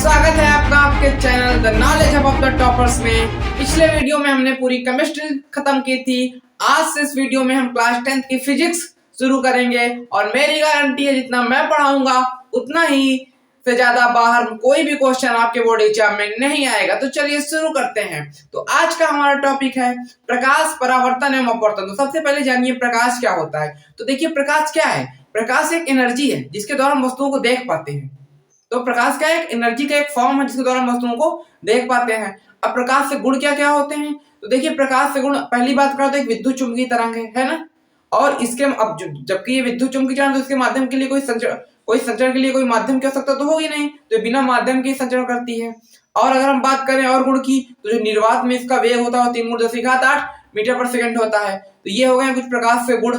स्वागत है आपका आपके channel the knowledge hub of the toppers में। पिछले वीडियो में हमने पूरी केमिस्ट्री खत्म की थी। आज से इस वीडियो में हम क्लास 10th की फिजिक्स शुरू करेंगे और मेरी गारंटी है जितना मैं पढ़ाऊंगा उतना ही से ज्यादा बाहर कोई भी क्वेश्चन आपके बोर्ड एग्जाम में नहीं आएगा। तो चलिए शुरू करते हैं। तो आज का हमारा टॉपिक है प्रकाश, परावर्तन एवं अपवर्तन। तो सबसे पहले जानिए प्रकाश क्या होता है। तो देखिए प्रकाश क्या है। प्रकाश एक एनर्जी है जिसके द्वारा हम वस्तुओं को देख पाते हैं। तो प्रकाश का एक एनर्जी का एक फॉर्म है जिसके द्वारा हम वस्तुओं को देख पाते हैं। अब प्रकाश से गुण क्या क्या होते हैं। तो देखिए प्रकाश से गुण पहली बात करें तो एक विद्युत चुंबकीय तरंग है ना। और इसके अब जबकि ये विद्युत चुंबकीय तरंग तो इसके माध्यम के लिए कोई संचरण के लिए कोई माध्यम की आवश्यकता तो होगी नहीं, तो बिना माध्यम के संचरण करती है। और अगर हम बात करें और गुण की तो जो निर्वात में इसका वेग होता है 3×10⁸ मीटर पर सेकंड होता है। तो ये हो गए कुछ प्रकाश से गुण।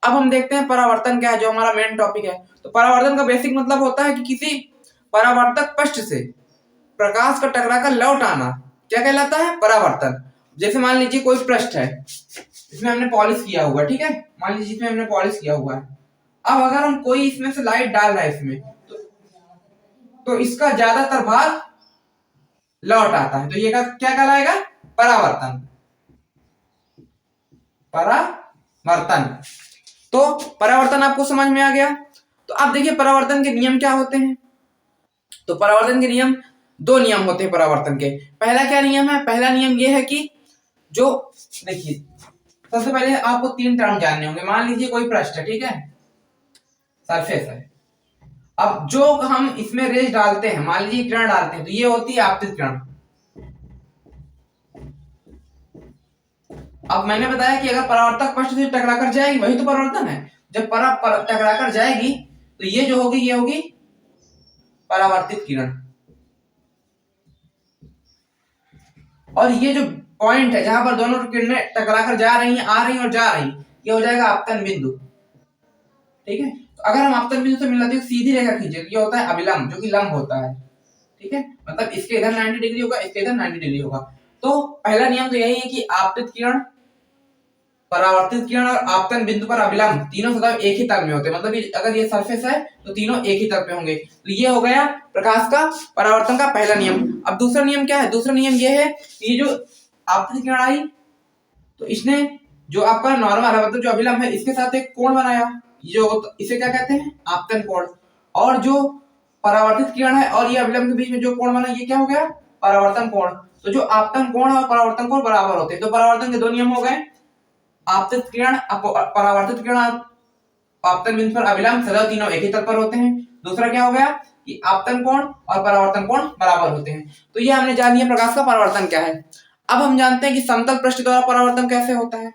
अब हम देखते हैं परावर्तन क्या है जो हमारा मेन टॉपिक है। तो परावर्तन का बेसिक मतलब होता है कि किसी परावर्तक पृष्ठ से प्रकाश का टकराकर लौट आना क्या कहलाता है, परावर्तन। जैसे मान लीजिए कोई पृष्ठ है, इसमें हमने पॉलिश किया हुआ, ठीक है, मान लीजिए इसमें हमने पॉलिश किया हुआ है। अब अगर हम कोई इसमें से लाइट डाल रहा है इसमें तो इसका ज्यादातर भाग लौट आता है। तो ये क्या कहलाएगा, परावर्तन। परावर्तन। तो परावर्तन आपको समझ में आ गया। तो आप देखिए परावर्तन के नियम क्या होते हैं। तो परावर्तन के नियम, दो नियम होते हैं परावर्तन के। पहला क्या नियम है, पहला नियम यह है कि जो देखिए सबसे पहले आपको तीन टर्म जानने होंगे। मान लीजिए कोई पृष्ठ है, ठीक है, सरफेस है। अब जो हम इसमें रेज डालते हैं, मान लीजिए किरण डालते हैं, तो ये होती है आपतित किरण। अब मैंने बताया कि अगर परावर्तक पृष्ठ से टकराकर जाएगी वही तो परावर्तन है। जब टकराकर जाएगी तो ये जो होगी ये होगी परावर्तित किरण। और ये जो पॉइंट है जहां पर दोनों किरणें टकराकर जा रही हैं, आ रही हैं और जा रही, ये हो जाएगा आपतन बिंदु, ठीक है। तो अगर हम आपतन बिंदु से मिलाते हैं सीधी रेखा खींचे तो ये होता है अभिलंब, जो कि लंब होता है, ठीक है। मतलब इसके इधर 90 डिग्री होगा, इसके इधर 90 डिग्री होगा। तो पहला नियम तो यही है कि आपतित किरण, परावर्तित किरण और आपतन बिंदु पर अभिलंब तीनों सदैव एक ही तल में होते हैं। मतलब अगर ये सरफेस है तो तीनों एक ही तल पे होंगे। तो ये हो गया प्रकाश का परावर्तन का पहला नियम। अब दूसरा नियम क्या है, दूसरा नियम ये है कि जो आपतित किरण आई तो इसने जो आपका नॉर्मल है, मतलब जो अभिलंब है, इसके साथ एक कोण बनाया, जो इसे क्या कहते हैं, आपतन कोण। और जो परावर्तित किरण है और ये अभिलंब के बीच में जो कोण बना ये क्या हो गया, परावर्तन कोण। तो जो आपतन कोण और परावर्तन कोण बराबर होते हैं। तो परावर्तन के दो नियम हो गए, आपतित किरण, परावर्तित किरण, आपतन बिंदु पर अभिलंब सदैव तीनों एक ही तल पर होते हैं। दूसरा क्या हो गया कि आपतन कोण और परावर्तन कोण बराबर होते हैं। तो ये हमने जान लिया प्रकाश का परावर्तन क्या है। अब हम जानते हैं कि समतल पृष्ठ द्वारा परावर्तन कैसे होता है,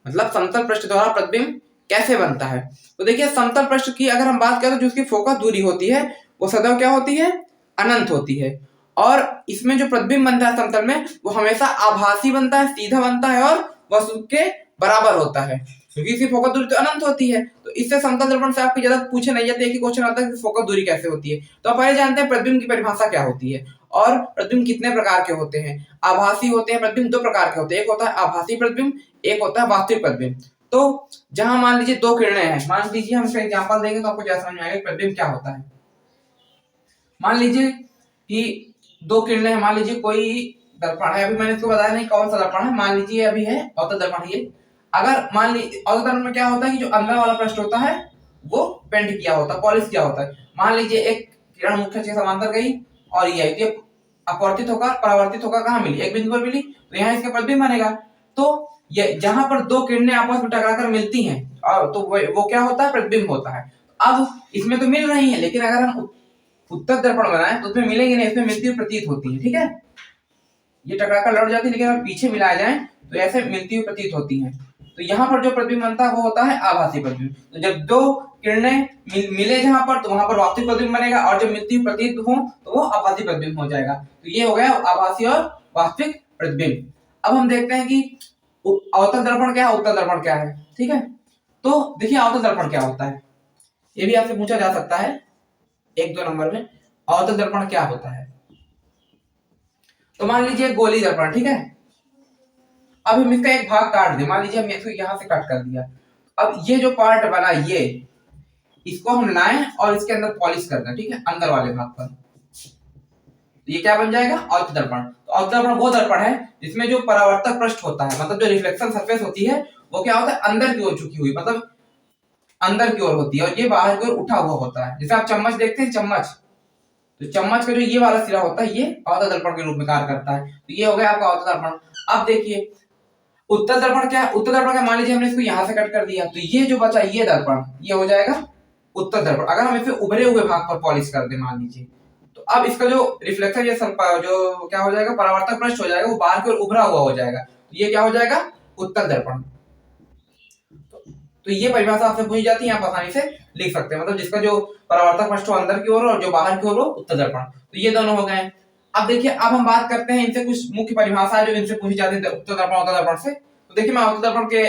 मतलब समतल पृष्ठ द्वारा प्रतिबिंब कैसे बनता है। तो देखिए समतल पृष्ठ की अगर हम बात करें तो जो उसकी फोकस दूरी होती है वो सदैव क्या होती है, अनंत होती है। और इसमें जो प्रतिबिंब बनता है समतल में वो हमेशा आभासी बनता है, सीधा बनता है और वस्तु के बराबर होता है, क्योंकि इसकी फोकस दूरी तो अनंत होती है। तो इससे समतल दर्पण से आपको ज्यादा पूछे नहीं जाते, एक ही क्वेश्चन आता है कि फोकस दूरी कैसे होती है। तो आप पहले जानते हैं प्रतिबिंब की परिभाषा क्या होती है और प्रतिबिंब कितने प्रकार के होते हैं। आभासी होते हैं प्रतिबिंब, दो प्रकार के होते हैं, एक होता है आभासी प्रतिबिंब, एक होता है वास्तविक प्रतिबिंब। तो जहां मान लीजिए दो किरणें हैं, मान लीजिए हम इसका एग्जांपल देंगे तो आपको क्या समझ में आएगा प्रतिबिंब क्या होता है। मान लीजिए कि दो किरणें हैं, मान लीजिए कोई दर्पण है, अभी मैंने इसको बताया नहीं कौन सा दर्पण है, मान लीजिए अभी है अवतल दर्पण। ये अगर मान लीजिए अवतल दर्पण में क्या होता है कि जो अंदर वाला पृष्ठ होता है वो पेंट किया होता है, पॉलिश किया होता है। मान लीजिए एक किरण मुख्य अक्ष के समांतर गई और ये अपवर्तित होकर परावर्तित होकर कहां मिली, एक बिंदु पर मिली, तो यहाँ इसका प्रतिबिंब बनेगा। तो ये जहां पर दो किरणें आपस में टकराकर मिलती हैं तो वो क्या होता है, प्रतिबिंब होता है। अब इसमें तो मिल रही है, लेकिन अगर हम उत्तल दर्पण बनाए तो उसमें मिलेंगे नहीं, इसमें मिलती हुई प्रतीत होती है, ठीक है। ये टकराकर लौट जाती है, लेकिन अगर पीछे मिलाए जाए तो ऐसे मिलती हुई प्रतीत होती हैं। तो यहाँ पर जो प्रतिबिंब बनता है वो होता है आभासी प्रतिबिंब। तो जब दो किरणें मिले जहां पर तो वहां पर वास्तविक प्रतिबिंब बनेगा, और जब मिलती हुई प्रतीत हो तो वो आभासी प्रतिबिंब हो जाएगा। तो ये हो गया आभासी और वास्तविक प्रतिबिंब। अब हम देखते हैं कि अवतल दर्पण क्या है, उत्तल दर्पण क्या है, ठीक है। तो देखिए अवतल दर्पण क्या होता है, ये भी आपसे पूछा जा सकता है 1-2 नंबर में, अवतल दर्पण क्या होता है। तो मान लीजिए गोली दर्पण, ठीक है। अब हम इसका एक भाग काट दें, मान लीजिए हमने इसको यहां से कट कर दिया। अब ये जो पार्ट बना ये इसको हम लाएं और इसके अंदर पॉलिश कर दें, ठीक है, अंदर वाले भाग पर। तो ये क्या बन जाएगा, अवतल दर्पण। तो अवतल दर्पण वो दर्पण है जिसमें जो परावर्तक पृष्ठ होता है, मतलब जो रिफ्लेक्शन सरफेस होती है, वो क्या होता है, अंदर की ओर झुकी हुई, मतलब अंदर की ओर होती है, और ये बाहर की ओर उठा हुआ होता है। जैसे आप चम्मच देखते हैं, चम्मच, तो चम्मच का जो ये वाला सिरा होता है, ये अवतल दर्पण के रूप में कार्य करता है। तो ये हो गया आपका अवतल दर्पण। अब देखिए उत्तल दर्पण क्या है, उत्तल दर्पण क्या, मान लीजिए हमने इसको यहां से कट कर दिया, तो ये जो बचा ये दर्पण, ये हो जाएगा उत्तल दर्पण। अगर हम इसे उभरे हुए भाग पर पॉलिश कर दे मान लीजिए, तो अब इसका जो रिफ्लेक्शन या जो क्या हो जाएगा, परावर्तक पृष्ठ हो जाएगा, वो बाहर की ओर उभरा हुआ हो जाएगा। तो ये क्या हो जाएगा, उत्तल दर्पण। तो ये परिभाषा आपसे पूछी जाती है, आप आसानी से लिख सकते हैं, मतलब जिसका जो परावर्तक पृष्ठ हो अंदर की ओर और जो बाहर की ओर हो उत्तल दर्पण। तो ये दोनों हो गए। अब देखिए, अब हम बात करते हैं इनसे कुछ मुख्य परिभाषाएं जो इनसे पूछी जाती है उत्तल दर्पण अवतल दर्पण से। तो देखिए, मैं अवतल दर्पण के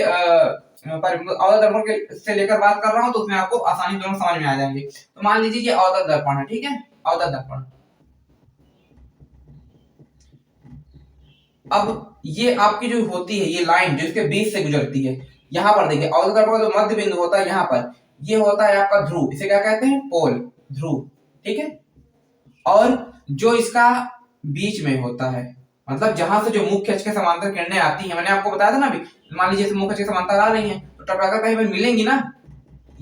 अवतल दर्पण के से लेकर बात कर रहा हूं, तो उसमें आपको आसानी दोनों समझ में आ जाएंगे। तो मान लीजिए ये अवतल दर्पण है, ठीक है, अवतल दर्पण। अब ये आपकी जो होती है, ये लाइन जो इसके बीच से गुजरती है, यहाँ पर देखिए अवतल दर्पण का जो मध्य बिंदु होता है यहाँ पर, ये होता है आपका ध्रुव, इसे क्या कहते हैं, पोल, ध्रुव, ठीक है। और जो इसका बीच में होता है, मतलब जहां से जो मुख्य अक्ष के समांतर किरणें आती हैं, मैंने आपको बताया था ना अभी, मान लीजिए मुख्य अक्ष के समांतर आ रही हैं, तो टकराकर कहीं पर मिलेंगी ना,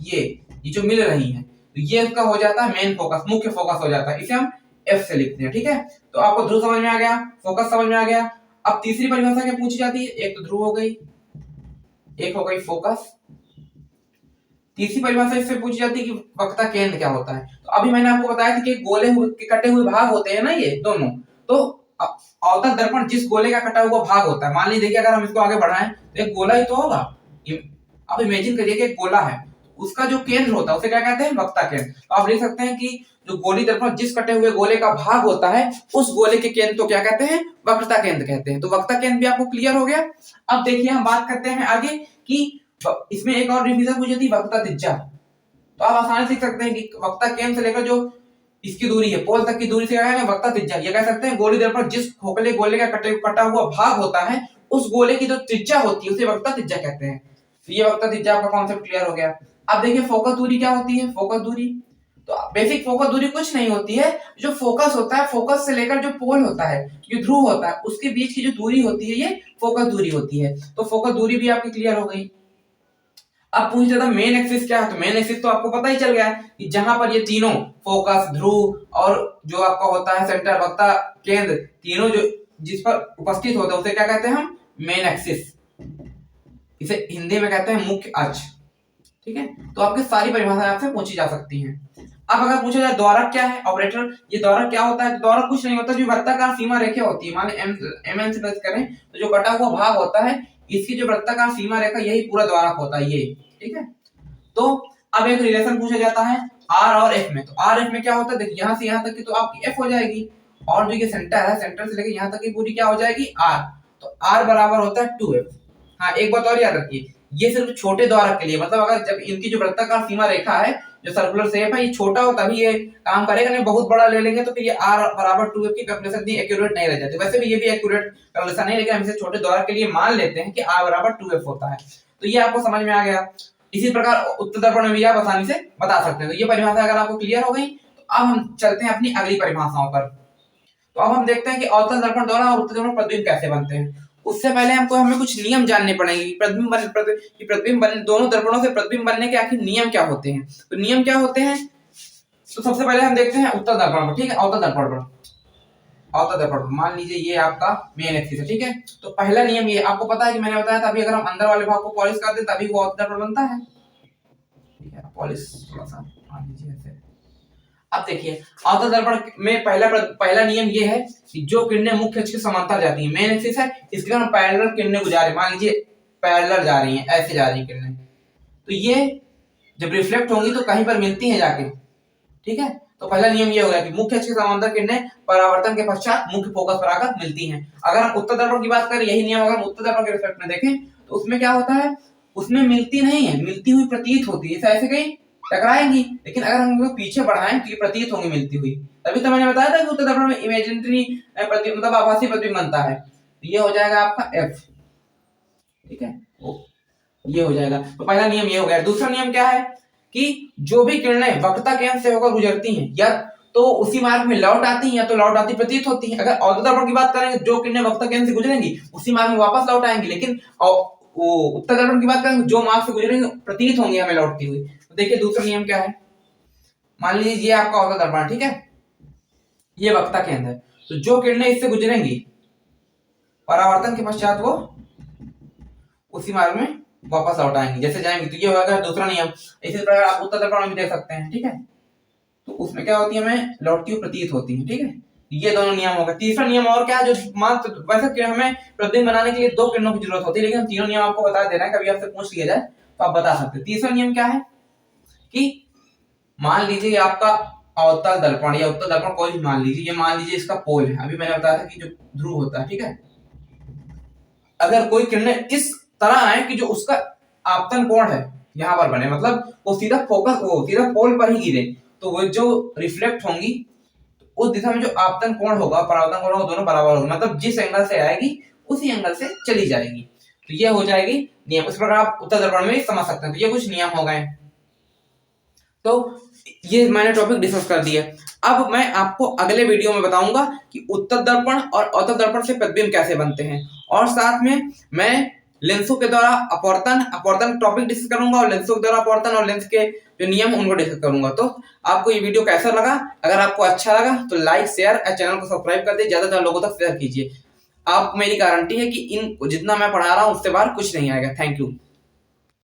ये जो मिल रही हैं, तो ये उसका हो जाता है मेन फोकस, मुख्य फोकस हो जाता है, इसे हम एफ से लिखते हैं, ठीक है। तो आपको ध्रुव समझ में आ गया, फोकस समझ में आ गया। अब तीसरी परिभाषा क्या पूछी जाती है, एक तो ध्रुव हो गई, एक हो गई फोकस। तीसरी परिभाषा इससे पूछी जाती है कि वक्रता केंद्र क्या होता है। तो अभी मैंने आपको बताया था कि गोले हुए के कटे हुए भाग होते हैं ना, ये दोनों। तो अवतल दर्पण जिस गोले का कटा हुआ भाग होता है, मान लीजिए देखिए अगर हम इसको आगे बढ़ाएं तो एक गोला ही तो होगा। अब इमेजिन करिए कि एक गोला है, उसका जो केंद्र होता है उसे क्या कहते हैं, वक्रता केंद्र। तो आप लिख सकते हैं कि जो गोली दर्पण जिस कटे हुए गोले का भाग होता है, उस गोले के केंद्र को क्या कहते हैं, वक्रता केंद्र कहते हैं। तो वक्रता केंद्र भी आपको क्लियर हो गया। अब देखिए हम बात करते हैं आगे कि इसमें एक और रिवीजन पूछी थी, वक्रता त्रिज्या। तो आप आसानी से लिख सकते हैं कि वक्रता केंद्र से लेकर जो इसकी दूरी है, पोल तक की दूरी से क्या है, वक्रता त्रिज्या। ये कह सकते हैं गोली दर्पण जिस खोखले गोले का कटा हुआ भाग होता है, उस गोले की जो त्रिज्या होती है उसे वक्रता त्रिज्या कहते हैं। तो ये वक्रता त्रिज्या का कॉन्सेप्ट क्लियर हो गया। अब देखिए फोकस दूरी क्या होती है, फोकस दूरी, तो बेसिक फोकस दूरी कुछ नहीं होती है, जो फोकस होता है, फोकस से लेकर जो पोल होता है, जो ध्रुव होता है, उसके बीच की जो दूरी होती है, ये फोकस दूरी होती है। तो फोकस दूरी भी आपकी क्लियर हो गई। अब पूछ रहा था मेन एक्सिस क्या है, तो मेन एक्सिस तो आपको पता ही चल गया है कि जहां पर ये तीनों फोकस, ध्रुव और जो आपका होता है सेंटर, वक्रता केंद्र, तीनों जो जिस पर उपस्थित होता है उसे क्या कहते हैं हम, मेन एक्सिस। इसे हिंदी में कहते हैं मुख्य अक्ष, ठीक है। तो आपकी सारी परिभाषाएं आपसे पूछी जा सकती हैं। अब अगर पूछा जाए द्वारक क्या है, ऑपरेटर, ये द्वारक क्या होता है, तो द्वारक कुछ नहीं होता, जो वृत्ताकार सीमा रेखा होती है, मान एम से प्लस करें तो जो कटा हुआ भाग होता है, इसकी जो वृत्ताकार सीमा रेखा, यही पूरा द्वारक होता है, ये, ठीक है। तो अब एक रिलेशन पूछा जाता है आर और एफ में। तो आर एफ में क्या होता है, देखिए यहां से यहां तक की तो आपकी एफ हो जाएगी, और जो ये सेंटर है, सेंटर से लेकर यहां तक की पूरी क्या हो जाएगी, आर। तो आर बराबर होता है 2f। हाँ, एक बात और याद रखिए, ये सिर्फ छोटे द्वारक के लिए, मतलब अगर जब इनकी जो वृत्ताकार सीमा रेखा है, जो सर्कुलर शेप है, ये छोटा हो तभी ये काम करेगा, नहीं बहुत बड़ा ले लेंगे तो फिर ये r बराबर 2f की कैलकुलेशन इतनी एक्यूरेट नहीं रह जाती। वैसे भी ये भी एक्यूरेट कैलकुलेशन है, लेकिन हम इसे छोटे द्वारक के लिए मान लेते हैं कि r बराबर 2f होता है। तो ये आपको समझ में आ गया। इसी प्रकार उत्तल दर्पण में भी आप आसानी से बता सकते हैं। तो ये परिभाषा अगर आपको क्लियर हो गई, तो अब हम चलते हैं अपनी अगली परिभाषाओं पर। तो अब हम देखते हैं कि अवतल दर्पण द्वारा और उत्तल दर्पण प्रतिबिंब कैसे बनते हैं। उससे पहले हमें कुछ नियम जानने पड़ेंगे कि प्रतिबिंब बन दोनों दर्पणों से प्रतिबिंब बनने के आखिर नियम क्या होते हैं। तो नियम क्या होते हैं, तो सबसे पहले हम देखते हैं उत्तल दर्पण पर, ठीक है। अवतल दर्पण पर, अवतल दर्पण मान लीजिए ये आपका मेन एक्सिस है, ठीक है। तो पहला नियम ये आपको पता है कि मैंने बताया था, अभी अगर हम अंदर वाले भाग को पॉलिश कर दें तभी वो अवतल दर्पण बनता है, ठीक है। पॉलिश थोड़ा सा मान लीजिए ऐसे। अब देखिए अवतल दर्पण में पहला नियम ये है कि जो किरणें मुख्य अक्ष के समांतर जाती हैं, मेन एक्सिस है, इसके हम पैरेलल किरणें गुजारे, मान लीजिए पैरेलल जा रही हैं, ऐसे जा रही हैं किरणें, तो ये जब रिफ्लेक्ट होंगी तो कहीं पर मिलती हैं जाके, ठीक है। तो पहला नियम ये हो गया कि मुख्य अक्ष के समांतर किरणें परावर्तन के पश्चात मुख्य फोकस पर आकर मिलती हैं। अगर हम उत्तल दर्पण की बात करें, यही नियम अगर हम उत्तल दर्पण के रिफ्लेक्ट में देखें तो उसमें क्या होता है, उसमें मिलती नहीं है, मिलती हुई प्रतीत होती है, ऐसे कहीं टकराएंगी, लेकिन अगर हम लोग पीछे बढ़ाएं तो ये प्रतीत होंगी मिलती हुई। तभी तो मैंने बताया था कि उत्तल दर्पण में इमेजिनरी मतलब आभासी प्रतिबिंब बनता है। तो ये हो जाएगा आपका एफ, ठीक है, ये हो जाएगा। तो पहला नियम ये हो गया। दूसरा नियम क्या है कि जो भी किरणें वक्रता केंद्र से होकर गुजरती हैं या तो उसी मार्ग में लौट आती हैं या तो लौट आती प्रतीत होती हैं। अगर अवतल दर्पण की बात करेंगे, जो किरणें वक्ता केंद्र से गुजरेंगी उसी मार्ग में वापस लौट आएंगी। लेकिन वो उत्तल दर्पण की बात करेंगे, जो मार्ग से गुजरेंगे प्रतीत होंगी हमें लौटती हुई। तो देखिए दूसरा नियम क्या है, मान लीजिए ये आपका अवतल दर्पण, ठीक है, ये वक्ता केंद्र है, तो जो किरणें इससे गुजरेंगी परावर्तन के पश्चात वो उसी मार्ग में वापस लौट आएंगी जैसे जाएंगी। तो ये होगा दूसरा नियम। इसी प्रकार आप उत्तल दर्पण में भी देख सकते हैं, ठीक है, तो उसमें क्या होती है, हमें लौटती हुई प्रतीत होती है, ठीक है। ये दोनों नियम हो गए। तीसरा नियम और क्या है, जो मान वैसे कि हमें प्रतिबिंब बनाने के लिए 2 किरणों की जरूरत होती है, लेकिन हम तीनों नियम आपको बता दे रहे हैं, कभी आपसे पूछ लिया जाए तो आप बता सकते हैं। तीसरा नियम क्या है कि मान लीजिए आपका अवतल दर्पण या उत्तल दर्पण कोई भी मान लीजिए, ये मान लीजिए इसका पोल है, अभी मैंने बताया था कि जो ध्रुव होता है, ठीक है, अगर कोई किरणें इस तरह आए कि जो उसका आपतन कोण है यहां पर बने, मतलब वो सीधा फोकस, वो सीधा पोल पर ही गिरे, तो वो जो रिफ्लेक्ट होंगी उस दिशा में जो आपतन कोण होगा परावर्तन कोण होगा दोनों बराबर होंगे, मतलब जिस एंगल से आएगी उसी एंगल से चली जाएगी। तो ये हो जाएगी नियम। इस प्रकार आप उत्तल दर्पण में समझ सकते हैं। तो ये कुछ नियम हो गए। तो ये मैंने टॉपिक डिस्कस कर दिया। अब मैं आपको अगले वीडियो में बताऊंगा कि उत्तल दर्पण और अवतल दर्पण से प्रतिबिंब कैसे बनते हैं, और साथ में मैं लेंसों के द्वारा अपवर्तन टॉपिक डिस्कस करूंगा, और लेंसों के द्वारा अपवर्तन और लेंस के जो नियम उनको डिस्कस करूंगा। तो आपको ये वीडियो कैसा लगा? अगर आपको अच्छा लगा तो लाइक, शेयर और चैनल को सब्सक्राइब कर दीजिए, ज्यादा लोगों तक शेयर कीजिए। आप मेरी गारंटी है कि इन जितना मैं पढ़ा रहा हूं उससे बाहर कुछ नहीं आएगा। Thank you.